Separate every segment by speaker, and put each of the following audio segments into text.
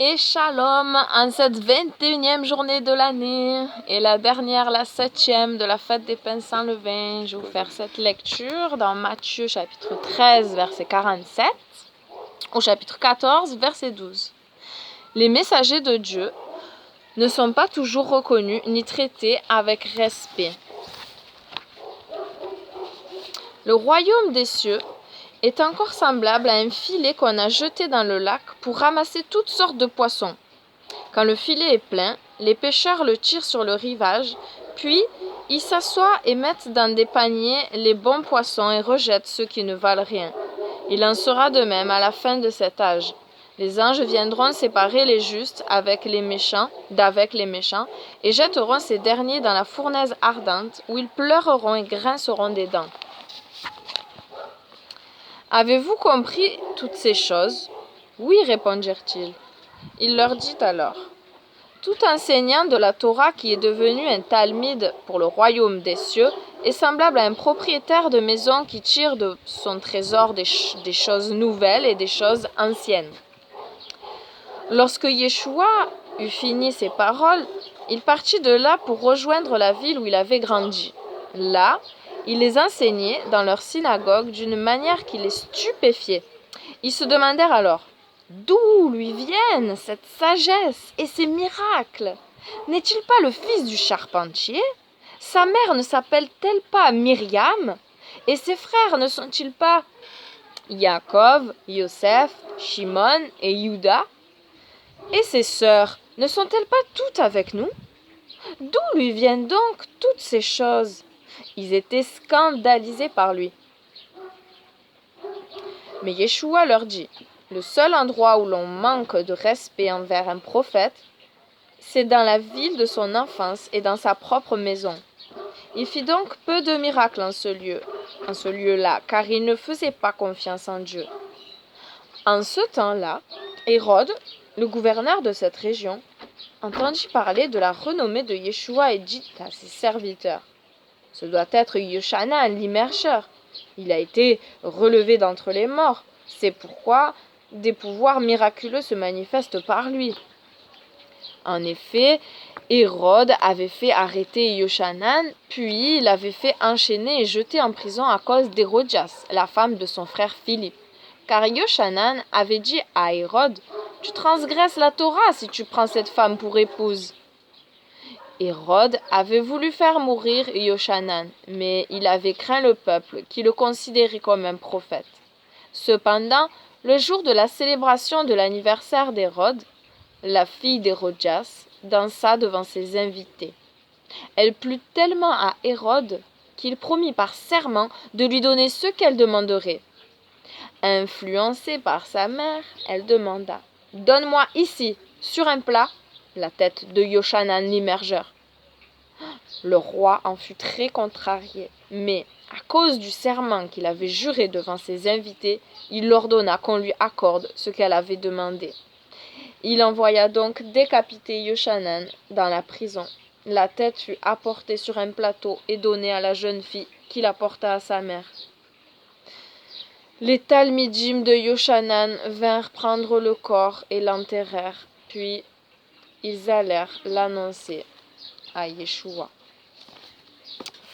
Speaker 1: Et shalom, en cette 21e journée de l'année et la dernière, la 7e de la fête des pains sans levain, je vais vous faire cette lecture dans Matthieu chapitre 13 verset 47 au chapitre 14 verset 12. Les messagers de Dieu ne sont pas toujours reconnus ni traités avec respect. Le royaume des cieux est encore semblable à un filet qu'on a jeté dans le lac pour ramasser toutes sortes de poissons. Quand le filet est plein, les pêcheurs le tirent sur le rivage, puis ils s'assoient et mettent dans des paniers les bons poissons et rejettent ceux qui ne valent rien. Il en sera de même à la fin de cet âge. Les anges viendront séparer les justes d'avec les méchants, et jetteront ces derniers dans la fournaise ardente, où ils pleureront et grinceront des dents. Avez-vous compris toutes ces choses? Oui, répondirent-ils. Il leur dit alors: tout enseignant de la Torah qui est devenu un talmide pour le royaume des cieux est semblable à un propriétaire de maison qui tire de son trésor des choses nouvelles et des choses anciennes. Lorsque Yeshua eut fini ces paroles, il partit de là pour rejoindre la ville où il avait grandi. Là, il les enseignait dans leur synagogue d'une manière qui les stupéfiait. Ils se demandèrent alors: d'où lui viennent cette sagesse et ces miracles? N'est-il pas le fils du charpentier? Sa mère ne s'appelle-t-elle pas Myriam? Et ses frères ne sont-ils pas Yaakov, Yosef, Shimon et Juda? Et ses sœurs ne sont-elles pas toutes avec nous? D'où lui viennent donc toutes ces choses? Ils étaient scandalisés par lui. Mais Yeshua leur dit: le seul endroit où l'on manque de respect envers un prophète, c'est dans la ville de son enfance et dans sa propre maison. Il fit donc peu de miracles en ce lieu-là, car il ne faisait pas confiance en Dieu. En ce temps-là, Hérode, le gouverneur de cette région, entendit parler de la renommée de Yeshua et dit à ses serviteurs: ce doit être Yochanan, l'immergeur. Il a été relevé d'entre les morts. C'est pourquoi des pouvoirs miraculeux se manifestent par lui. En effet, Hérode avait fait arrêter Yochanan, puis l'avait fait enchaîner et jeter en prison à cause d'Hérodias, la femme de son frère Philippe. Car Yochanan avait dit à Hérode: tu transgresses la Torah si tu prends cette femme pour épouse. Hérode avait voulu faire mourir Yochanan, mais il avait craint le peuple, qui le considérait comme un prophète. Cependant, le jour de la célébration de l'anniversaire d'Hérode, la fille d'Hérodias dansa devant ses invités. Elle plut tellement à Hérode qu'il promit par serment de lui donner ce qu'elle demanderait. Influencée par sa mère, elle demanda: donne-moi ici, sur un plat, la tête de Yochanan l'immergeur. Le roi en fut très contrarié, mais à cause du serment qu'il avait juré devant ses invités, il ordonna qu'on lui accorde ce qu'elle avait demandé. Il envoya donc décapiter Yochanan dans la prison. La tête fut apportée sur un plateau et donnée à la jeune fille qui la porta à sa mère. Les talmidim de Yochanan vinrent prendre le corps et l'enterrèrent, puis ils allèrent l'annoncer à Yeshua.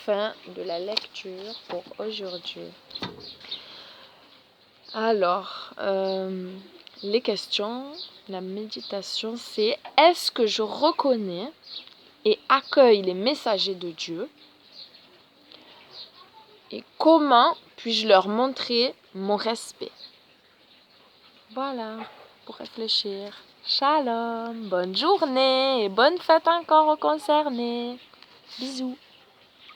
Speaker 1: Fin de la lecture pour aujourd'hui. Alors, les questions, la méditation, c'est: est-ce que je reconnais et accueille les messagers de Dieu? Et comment puis-je leur montrer mon respect? Voilà, pour réfléchir. Shalom, bonne journée et bonne fête encore aux concernés. Bisous.